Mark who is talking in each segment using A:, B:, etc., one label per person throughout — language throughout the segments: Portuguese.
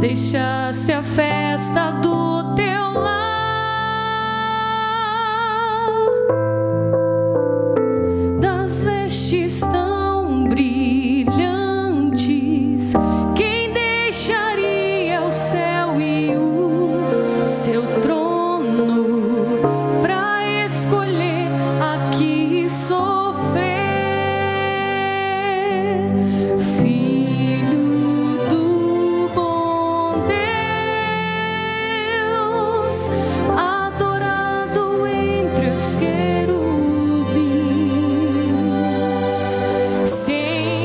A: deixaste a festa do teu lar. Das vestes tão brilhantes, quem deixaria o céu e o seu trono para escolher aqui sofrer? Filho do bom Deus, adorado entre os querubins, se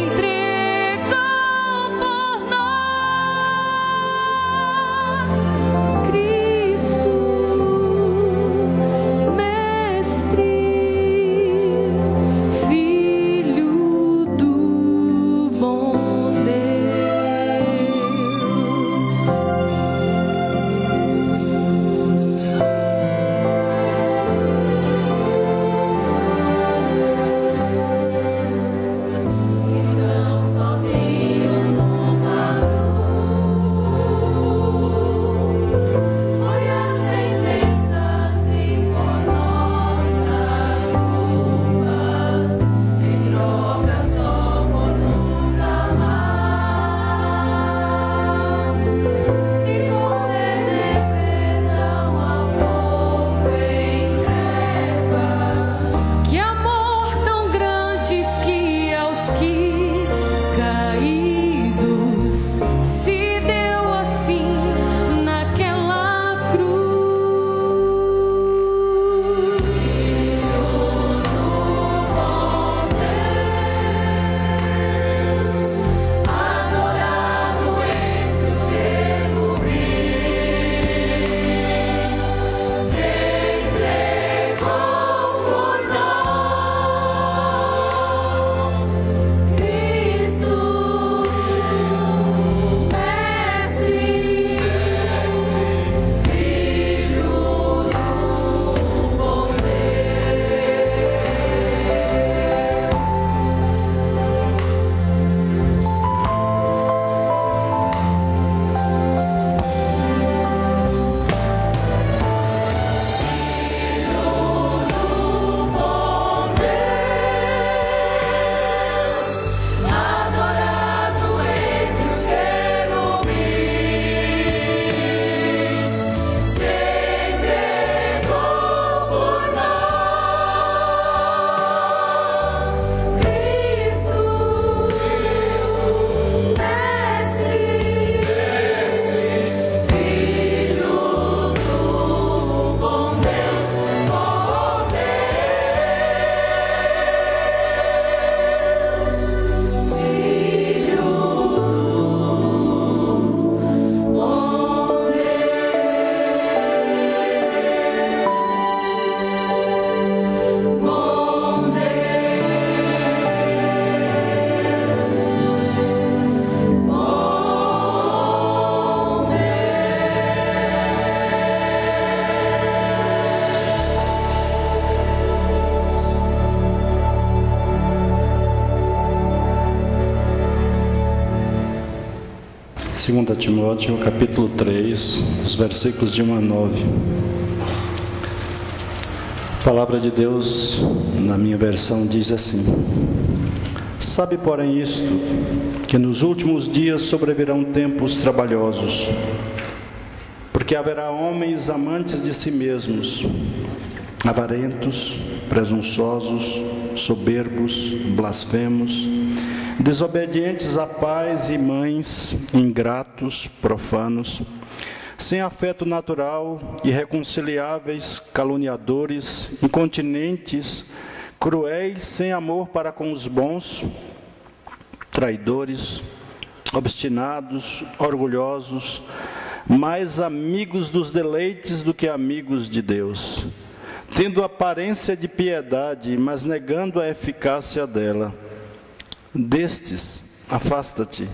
A: entregou por nós, Cristo, Mestre, Filho do bom Deus. Então sozinho numa cruz, foi a sentença assim por nossas culpas, em troca só por nos amar e conceder perdão ao povo em trevas. Que amor tão grandes que aos que caídos se deu assim naquela cruz. Filho do bom Deus, adorado entre os querubins, se entregou por nós, Cristo, Mestre, Filho do bom adorado entre os querubins, se entregou por nós, Cristo, Mestre, Filho do bom Deus, Filho do bom
B: Segunda Timóteo, capítulo 3, os versículos de 1 a 9. A palavra de Deus, na minha versão, diz assim: Sabe, porém, isto, que nos últimos dias sobrevirão tempos trabalhosos, porque haverá homens amantes de si mesmos, avarentos, presunçosos, soberbos, blasfemos, desobedientes a pais e mães, ingratos, profanos, sem afeto natural, irreconciliáveis, caluniadores, incontinentes, cruéis, sem amor para com os bons, traidores, obstinados, orgulhosos, mais amigos dos deleites do que amigos de Deus, tendo aparência de piedade, mas negando a eficácia dela. Destes, afasta-te,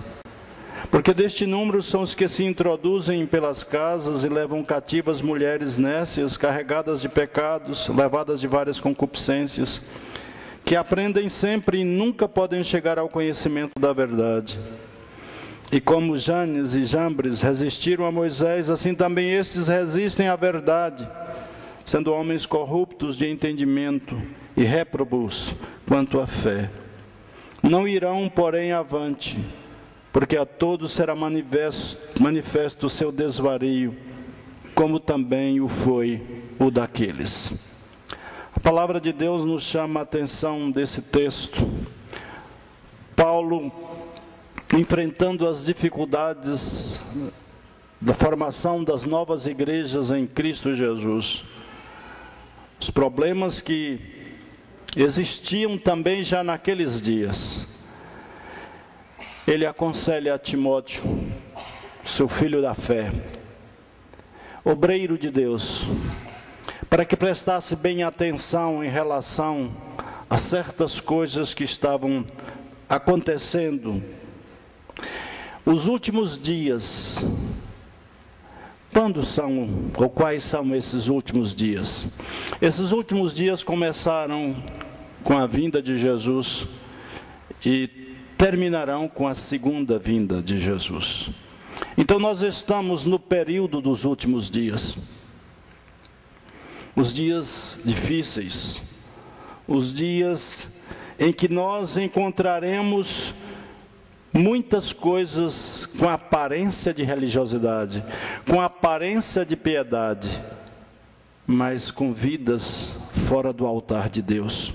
B: porque deste número são os que se introduzem pelas casas e levam cativas mulheres nécias, carregadas de pecados, levadas de várias concupiscências, que aprendem sempre e nunca podem chegar ao conhecimento da verdade. E como Janes e Jambres resistiram a Moisés, assim também estes resistem à verdade, sendo homens corruptos de entendimento e réprobos quanto à fé. Não irão, porém, avante, porque a todos será manifesto o seu desvario, como também o foi o daqueles. A palavra de Deus nos chama a atenção desse texto. Paulo, enfrentando as dificuldades da formação das novas igrejas em Cristo Jesus, os problemas que existiam também já naqueles dias, ele aconselha a Timóteo, seu filho da fé, obreiro de Deus, para que prestasse bem atenção em relação a certas coisas que estavam acontecendo. Os últimos dias, quando são, ou quais são esses últimos dias? Esses últimos dias começaram com a vinda de Jesus e terminarão com a segunda vinda de Jesus. Então nós estamos no período dos últimos dias. Os dias difíceis, os dias em que nós encontraremos muitas coisas com aparência de religiosidade, com aparência de piedade, mas com vidas fora do altar de Deus.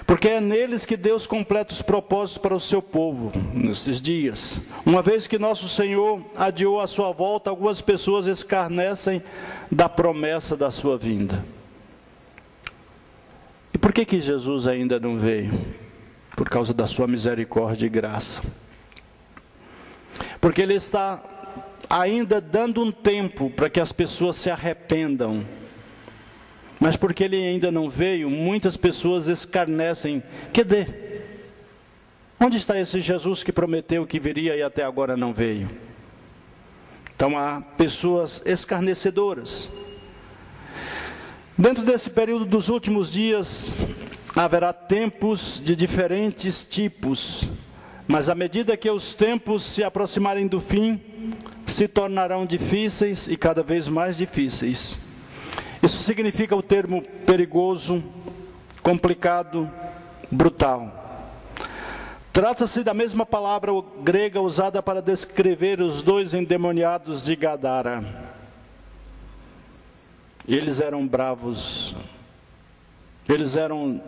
B: Porque é neles que Deus completa os propósitos para o seu povo, nesses dias. Uma vez que nosso Senhor adiou a sua volta, algumas pessoas escarnecem da promessa da sua vinda. E por que Jesus ainda não veio? Por causa da sua misericórdia e graça. Porque Ele está ainda dando um tempo para que as pessoas se arrependam. Mas porque Ele ainda não veio, muitas pessoas escarnecem. Cadê? Onde está esse Jesus que prometeu que viria e até agora não veio? Então há pessoas escarnecedoras. Dentro desse período dos últimos dias, haverá tempos de diferentes tipos, mas à medida que os tempos se aproximarem do fim, se tornarão difíceis e cada vez mais difíceis. Isso significa o termo perigoso, complicado, brutal. Trata-se da mesma palavra grega usada para descrever os dois endemoniados de Gadara. Eles eram bravos, eles eram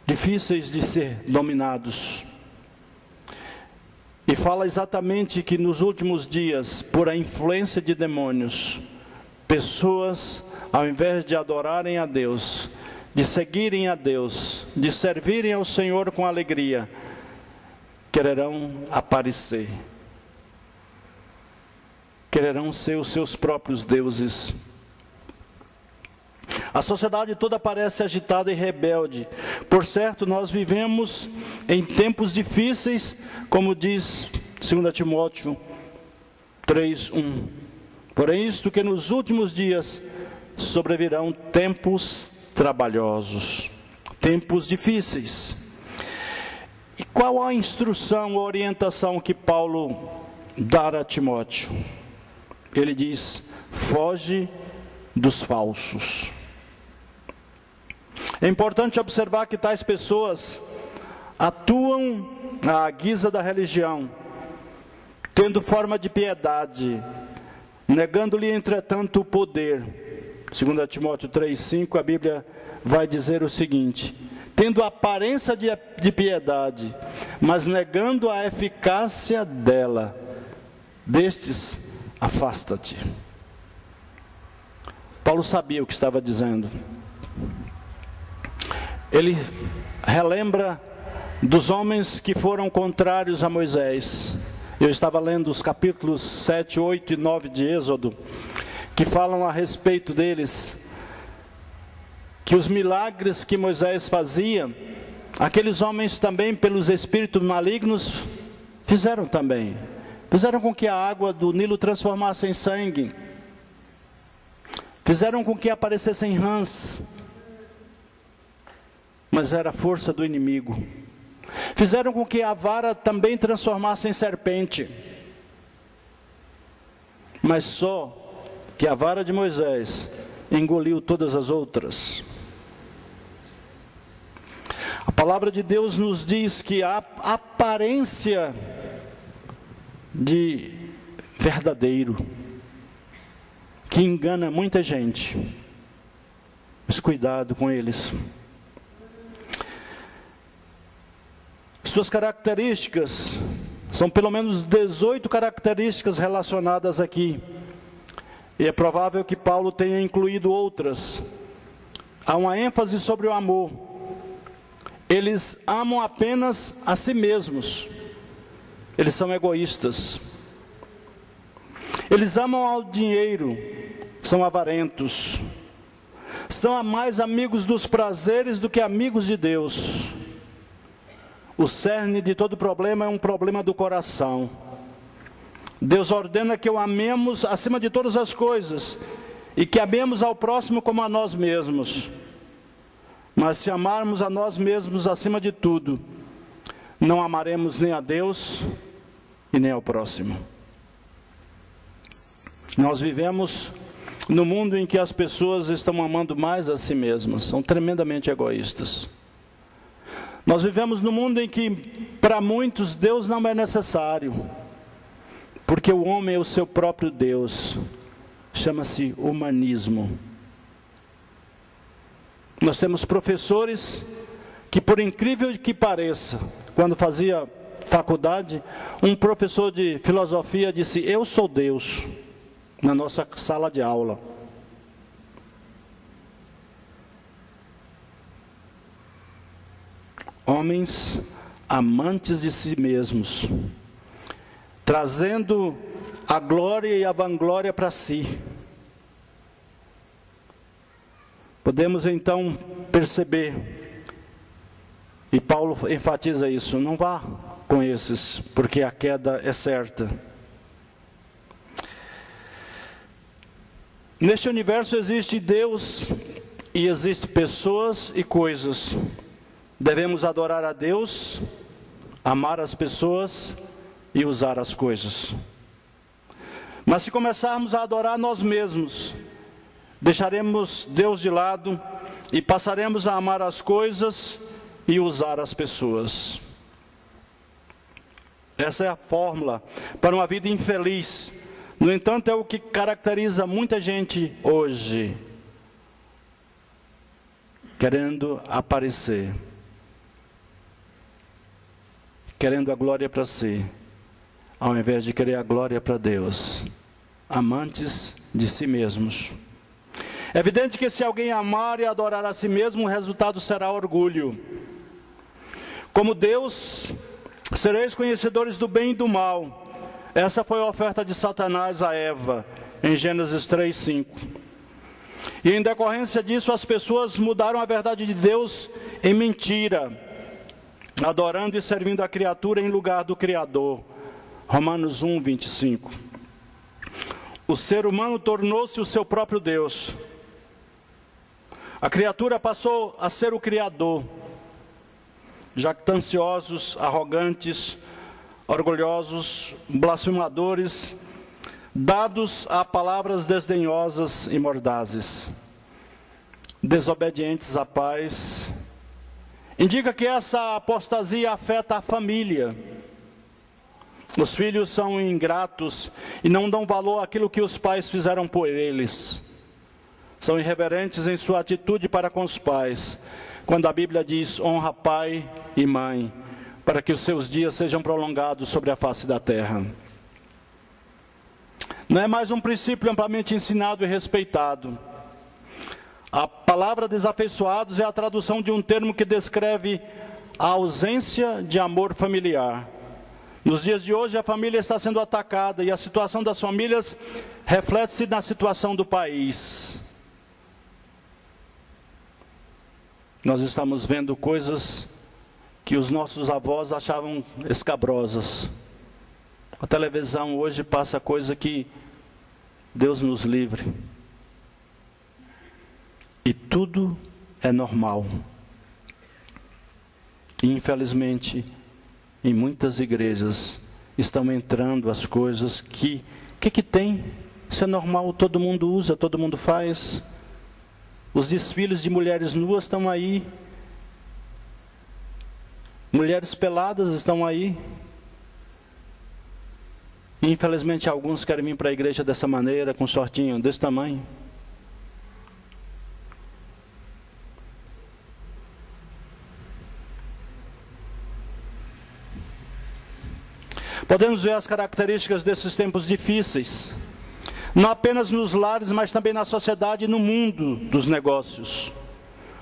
B: difíceis de ser dominados. E fala exatamente que nos últimos dias, por a influência de demônios, pessoas, ao invés de adorarem a Deus, de seguirem a Deus, de servirem ao Senhor com alegria, quererão aparecer, quererão ser os seus próprios deuses. A sociedade toda parece agitada e rebelde. Por certo, nós vivemos em tempos difíceis, como diz 2 Timóteo 3:1. Porém, isto que nos últimos dias sobrevirão tempos trabalhosos, tempos difíceis. E qual a instrução, a orientação que Paulo dá a Timóteo? Ele diz: foge dos falsos. É importante observar que tais pessoas atuam à guisa da religião, tendo forma de piedade, negando-lhe, entretanto, o poder. 2 Timóteo 3:5, a Bíblia vai dizer o seguinte: tendo aparência de piedade, mas negando a eficácia dela, destes afasta-te. Paulo sabia o que estava dizendo. Ele relembra dos homens que foram contrários a Moisés. Eu estava lendo os capítulos 7, 8 e 9 de Êxodo, que falam a respeito deles, que os milagres que Moisés fazia, aqueles homens também, pelos espíritos malignos, fizeram também. Fizeram com que a água do Nilo transformasse em sangue. Fizeram com que aparecessem rãs. Mas era a força do inimigo. Fizeram com que a vara também transformasse em serpente. Mas só que a vara de Moisés engoliu todas as outras. A palavra de Deus nos diz que a aparência de verdadeiro, que engana muita gente. Mas cuidado com eles. Suas características, são pelo menos 18 características relacionadas aqui. E é provável que Paulo tenha incluído outras. Há uma ênfase sobre o amor. Eles amam apenas a si mesmos. Eles são egoístas. Eles amam ao dinheiro, são avarentos. São mais amigos dos prazeres do que amigos de Deus. O cerne de todo problema é um problema do coração. Deus ordena que o amemos acima de todas as coisas e que amemos ao próximo como a nós mesmos. Mas se amarmos a nós mesmos acima de tudo, não amaremos nem a Deus e nem ao próximo. Nós vivemos no mundo em que as pessoas estão amando mais a si mesmas, são tremendamente egoístas. Nós vivemos no mundo em que, para muitos, Deus não é necessário, porque o homem é o seu próprio Deus. Chama-se humanismo. Nós temos professores que, por incrível que pareça, quando fazia faculdade, um professor de filosofia disse: eu sou Deus, na nossa sala de aula. Homens amantes de si mesmos, trazendo a glória e a vanglória para si. Podemos então perceber, e Paulo enfatiza isso: não vá com esses, porque a queda é certa. Neste universo existe Deus e existem pessoas e coisas. Devemos adorar a Deus, amar as pessoas e usar as coisas. Mas se começarmos a adorar nós mesmos, deixaremos Deus de lado e passaremos a amar as coisas e usar as pessoas. Essa é a fórmula para uma vida infeliz. No entanto, é o que caracteriza muita gente hoje, querendo aparecer, querendo a glória para si, ao invés de querer a glória para Deus, amantes de si mesmos. É evidente que se alguém amar e adorar a si mesmo, o resultado será orgulho. Como Deus, sereis conhecedores do bem e do mal. Essa foi a oferta de Satanás a Eva, em Gênesis 3:5. E em decorrência disso, as pessoas mudaram a verdade de Deus em mentira, adorando e servindo a criatura em lugar do Criador. Romanos 1:25. O ser humano tornou-se o seu próprio Deus. A criatura passou a ser o Criador. Jactanciosos, arrogantes, orgulhosos, blasfemadores, dados a palavras desdenhosas e mordazes, desobedientes à paz. Indica que essa apostasia afeta a família. Os filhos são ingratos e não dão valor àquilo que os pais fizeram por eles. São irreverentes em sua atitude para com os pais, quando a Bíblia diz: honra pai e mãe, para que os seus dias sejam prolongados sobre a face da terra. Não é mais um princípio amplamente ensinado e respeitado. A palavra desafeiçoados é a tradução de um termo que descreve a ausência de amor familiar. Nos dias de hoje, a família está sendo atacada e a situação das famílias reflete-se na situação do país. Nós estamos vendo coisas que os nossos avós achavam escabrosas. A televisão hoje passa coisa que Deus nos livre. E tudo é normal. E infelizmente, em muitas igrejas estão entrando as coisas que tem? Isso é normal, todo mundo usa, todo mundo faz. Os desfiles de mulheres nuas estão aí. Mulheres peladas estão aí. E infelizmente alguns querem vir para a igreja dessa maneira, com shortinho desse tamanho. Podemos ver as características desses tempos difíceis, não apenas nos lares, mas também na sociedade e no mundo dos negócios.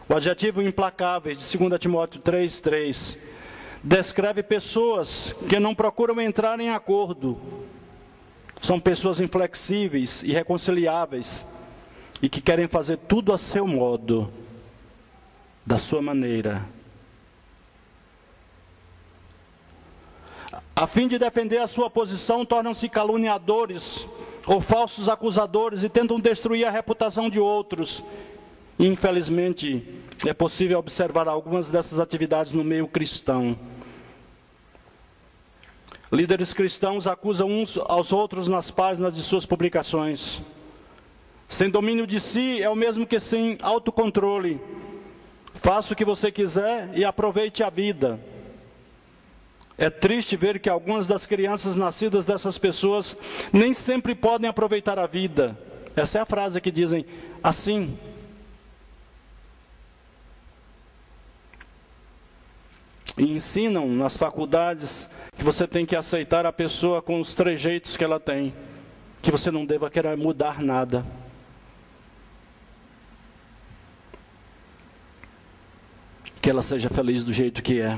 B: O adjetivo implacáveis de 2 Timóteo 3:3 descreve pessoas que não procuram entrar em acordo. São pessoas inflexíveis, irreconciliáveis e que querem fazer tudo a seu modo, da sua maneira. A fim de defender a sua posição, tornam-se caluniadores ou falsos acusadores e tentam destruir a reputação de outros. Infelizmente, é possível observar algumas dessas atividades no meio cristão. Líderes cristãos acusam uns aos outros nas páginas de suas publicações. Sem domínio de si é o mesmo que sem autocontrole. Faça o que você quiser e aproveite a vida. É triste ver que algumas das crianças nascidas dessas pessoas nem sempre podem aproveitar a vida. Essa é a frase que dizem assim. E ensinam nas faculdades que você tem que aceitar a pessoa com os trejeitos que ela tem. Que você não deva querer mudar nada. Que ela seja feliz do jeito que é.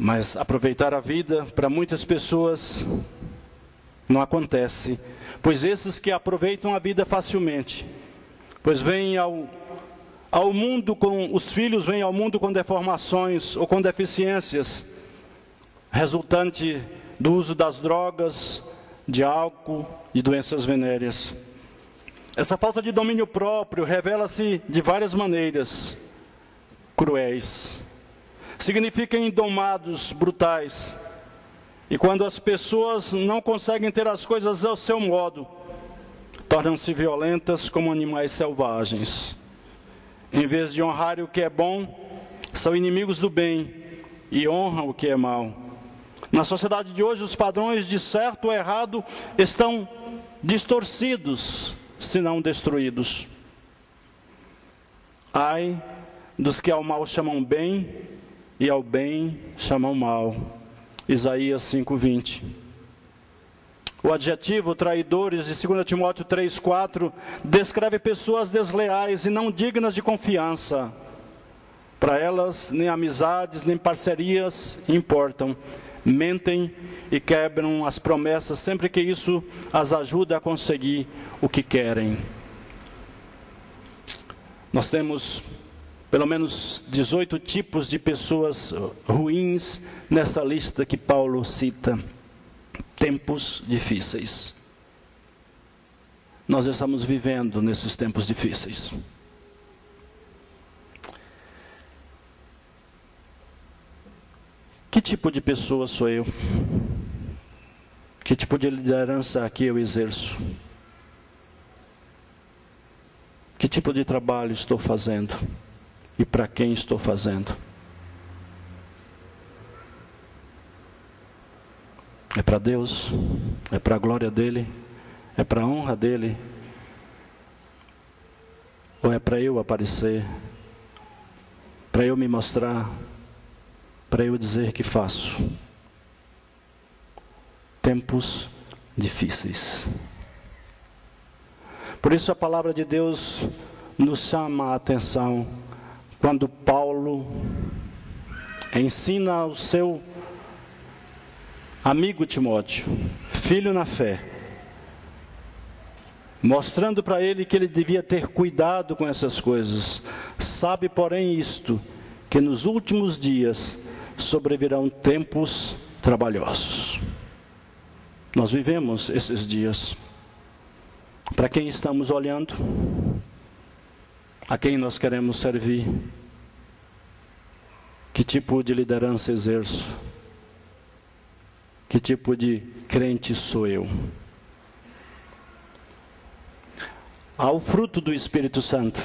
B: Mas aproveitar a vida, para muitas pessoas, não acontece. Pois esses que aproveitam a vida facilmente, pois vêm ao mundo com, os filhos vêm ao mundo com deformações ou com deficiências, resultante do uso das drogas, de álcool e doenças venéreas. Essa falta de domínio próprio revela-se de várias maneiras cruéis. Significa indomados, brutais. E quando as pessoas não conseguem ter as coisas ao seu modo, tornam-se violentas como animais selvagens. Em vez de honrar o que é bom, são inimigos do bem e honram o que é mal. Na sociedade de hoje, os padrões de certo ou errado estão distorcidos, se não destruídos. Ai dos que ao mal chamam bem e ao bem chamam mal. Isaías 5:20. O adjetivo traidores de 2 Timóteo 3:4 descreve pessoas desleais e não dignas de confiança. Para elas, nem amizades, nem parcerias importam. Mentem e quebram as promessas sempre que isso as ajuda a conseguir o que querem. Nós temos pelo menos 18 tipos de pessoas ruins nessa lista que Paulo cita. Tempos difíceis. Nós estamos vivendo nesses tempos difíceis. Que tipo de pessoa sou eu? Que tipo de liderança aqui eu exerço? Que tipo de trabalho estou fazendo? E para quem estou fazendo? É para Deus? É para a glória dEle? É para a honra dEle? Ou é para eu aparecer? Para eu me mostrar? Para eu dizer que faço? Tempos difíceis. Por isso a palavra de Deus nos chama a atenção quando Paulo ensina ao seu amigo Timóteo, filho na fé, mostrando para ele que ele devia ter cuidado com essas coisas. Sabe, porém, isto, que nos últimos dias sobrevirão tempos trabalhosos. Nós vivemos esses dias. Para quem estamos olhando? A quem nós queremos servir? Que tipo de liderança exerço? Que tipo de crente sou eu? Há o fruto do Espírito Santo,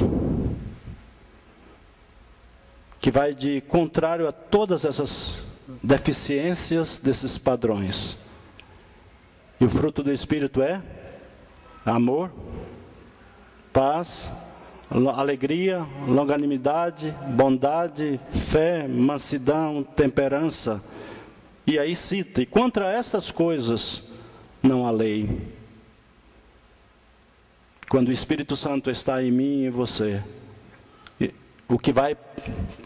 B: que vai de contrário a todas essas deficiências desses padrões. E o fruto do Espírito é amor, paz, alegria, longanimidade, bondade, fé, mansidão, temperança. E aí cita, e contra essas coisas não há lei. Quando o Espírito Santo está em mim e em você, o que vai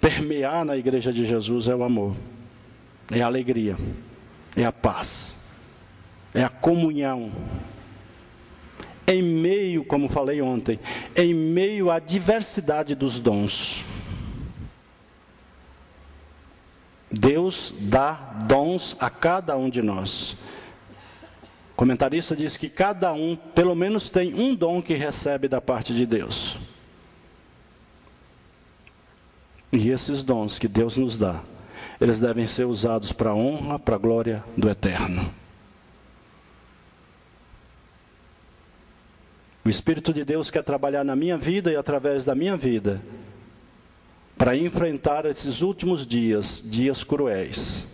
B: permear na igreja de Jesus é o amor, é a alegria, é a paz, é a comunhão. Em meio, como falei ontem, em meio à diversidade dos dons. Deus dá dons a cada um de nós. O comentarista diz que cada um, pelo menos, tem um dom que recebe da parte de Deus. E esses dons que Deus nos dá, eles devem ser usados para a honra, para a glória do Eterno. O Espírito de Deus quer trabalhar na minha vida e através da minha vida, para enfrentar esses últimos dias, dias cruéis,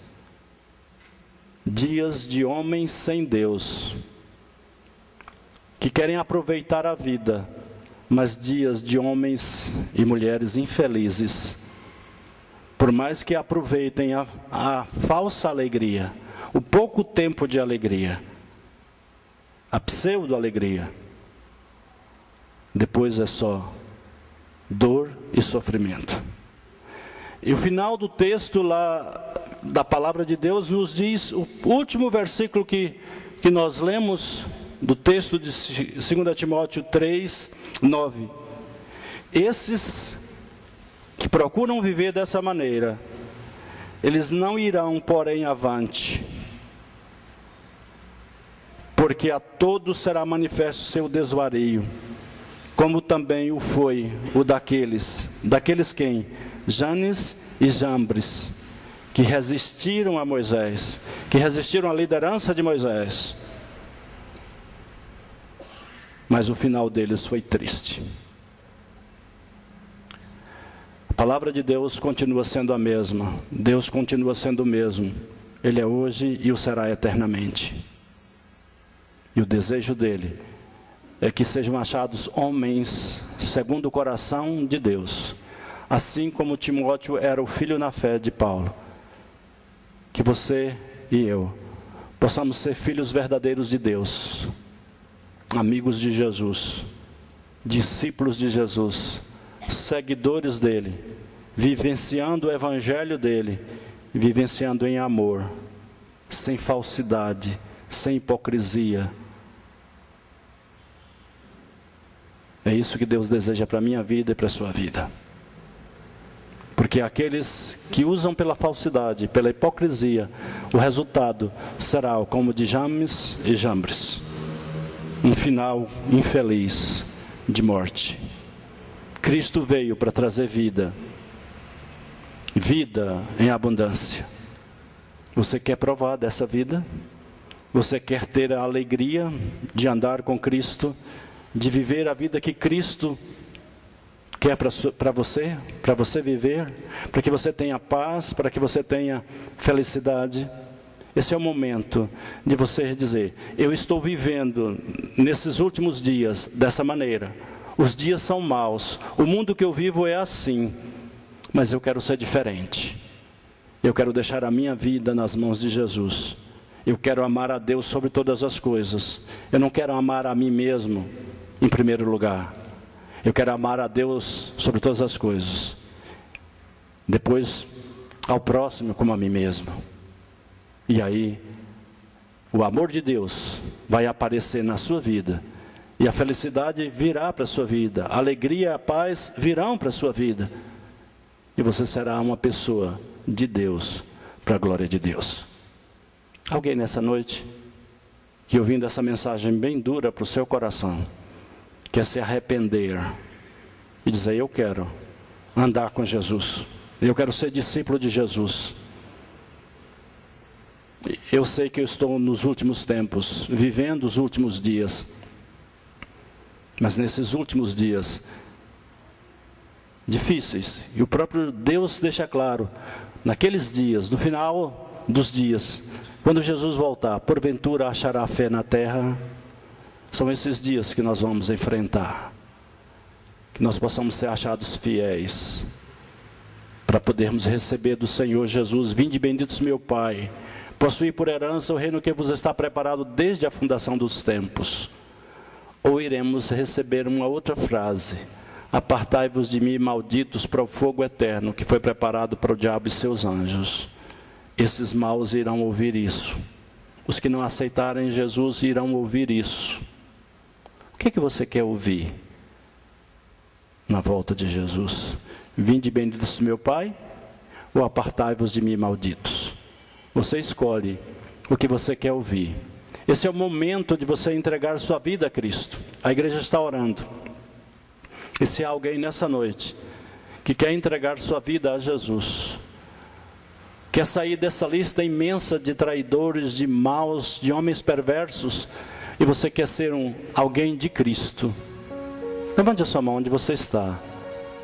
B: dias de homens sem Deus, que querem aproveitar a vida, mas dias de homens e mulheres infelizes, por mais que aproveitem a falsa alegria, o pouco tempo de alegria, a pseudo-alegria, depois é só dor e sofrimento. E o final do texto lá da palavra de Deus nos diz, o último versículo que nós lemos do texto de 2 Timóteo 3, 9. Esses que procuram viver dessa maneira, eles não irão, porém, avante, porque a todos será manifesto seu desvario, como também o foi o daqueles quem? Janes e Jambres, que resistiram a Moisés, que resistiram à liderança de Moisés. Mas o final deles foi triste. A palavra de Deus continua sendo a mesma. Deus continua sendo o mesmo. Ele é hoje e o será eternamente. E o desejo dele é que sejam achados homens segundo o coração de Deus, assim como Timóteo era o filho na fé de Paulo. Que você e eu possamos ser filhos verdadeiros de Deus, amigos de Jesus, discípulos de Jesus, seguidores dele, vivenciando o evangelho dele, vivenciando em amor, sem falsidade, sem hipocrisia. É isso que Deus deseja para a minha vida e para a sua vida. Porque aqueles que usam pela falsidade, pela hipocrisia, o resultado será como de James e Jambres, um final infeliz de morte. Cristo veio para trazer vida, vida em abundância. Você quer provar dessa vida? Você quer ter a alegria de andar com Cristo, de viver a vida que Cristo quer para você viver, para que você tenha paz, para que você tenha felicidade? Esse é o momento de você dizer: eu estou vivendo nesses últimos dias dessa maneira. Os dias são maus, o mundo que eu vivo é assim, mas eu quero ser diferente. Eu quero deixar a minha vida nas mãos de Jesus. Eu quero amar a Deus sobre todas as coisas. Eu não quero amar a mim mesmo em primeiro lugar. Eu quero amar a Deus sobre todas as coisas, depois ao próximo como a mim mesmo. E aí o amor de Deus vai aparecer na sua vida, e a felicidade virá para a sua vida, a alegria e a paz virão para a sua vida, e você será uma pessoa de Deus, para a glória de Deus. Alguém nessa noite, que ouvindo essa mensagem bem dura para o seu coração, quer se arrepender e dizer: eu quero andar com Jesus, eu quero ser discípulo de Jesus. Eu sei que eu estou nos últimos tempos, vivendo os últimos dias, mas nesses últimos dias difíceis, e o próprio Deus deixa claro, naqueles dias, no final dos dias, quando Jesus voltar, porventura achará fé na terra. São esses dias que nós vamos enfrentar, que nós possamos ser achados fiéis, para podermos receber do Senhor Jesus: vinde benditos meu Pai, possuir por herança o reino que vos está preparado desde a fundação dos tempos. Ou iremos receber uma outra frase: apartai-vos de mim, malditos, para o fogo eterno, que foi preparado para o diabo e seus anjos. Esses maus irão ouvir isso. Os que não aceitarem Jesus irão ouvir isso. O que você quer ouvir na volta de Jesus? Vinde benditos meu Pai, ou apartai-vos de mim, malditos? Você escolhe o que você quer ouvir. Esse é o momento de você entregar sua vida a Cristo. A igreja está orando. E se há alguém nessa noite que quer entregar sua vida a Jesus, quer sair dessa lista imensa de traidores, de maus, de homens perversos, e você quer ser alguém de Cristo, levante a sua mão onde você está.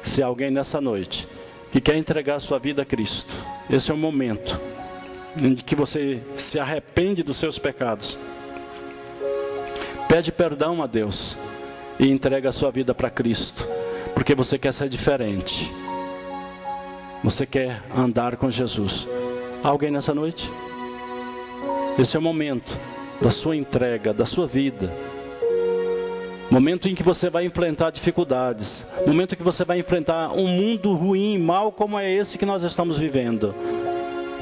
B: Se há alguém nessa noite que quer entregar sua vida a Cristo, esse é o momento em que você se arrepende dos seus pecados, pede perdão a Deus e entrega a sua vida para Cristo, porque você quer ser diferente, você quer andar com Jesus. Há alguém nessa noite? Esse é o momento da sua entrega, da sua vida, momento em que você vai enfrentar dificuldades, momento em que você vai enfrentar um mundo ruim, mau como é esse que nós estamos vivendo,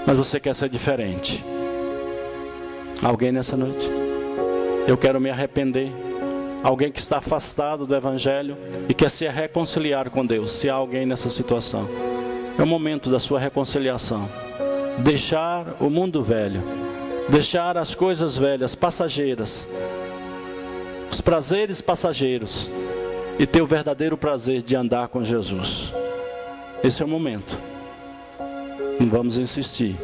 B: mas você quer ser diferente. Há alguém nessa noite? Eu quero me arrepender. Alguém que está afastado do Evangelho e quer se reconciliar com Deus. Se há alguém nessa situação, é o momento da sua reconciliação. Deixar o mundo velho, deixar as coisas velhas, passageiras, os prazeres passageiros, e ter o verdadeiro prazer de andar com Jesus. Esse é o momento. Não vamos insistir.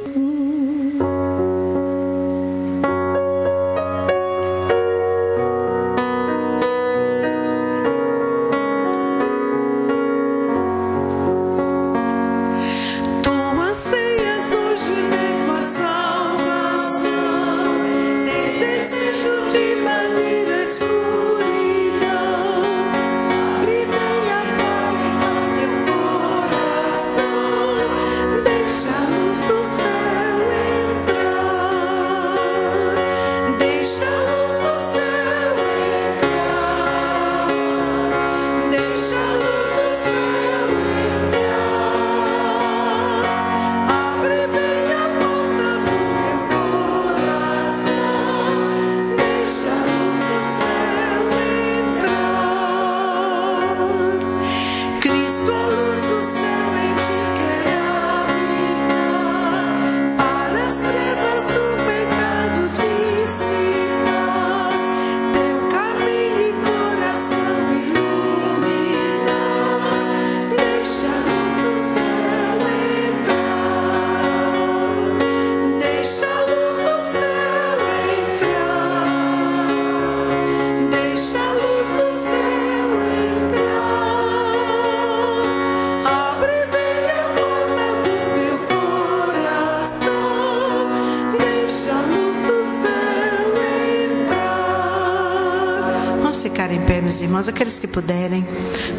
C: Meus irmãos, aqueles que puderem,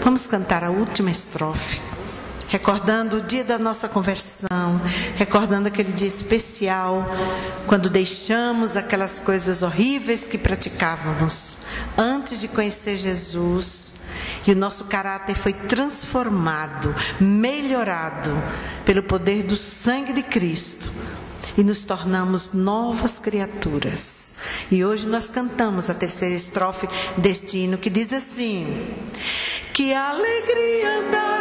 C: vamos cantar a última estrofe, recordando o dia da nossa conversão, recordando aquele dia especial, quando deixamos aquelas coisas horríveis que praticávamos antes de conhecer Jesus, e o nosso caráter foi transformado, melhorado pelo poder do sangue de Cristo, e nos tornamos novas criaturas. E hoje nós cantamos a terceira estrofe deste hino, que diz assim: que alegria andar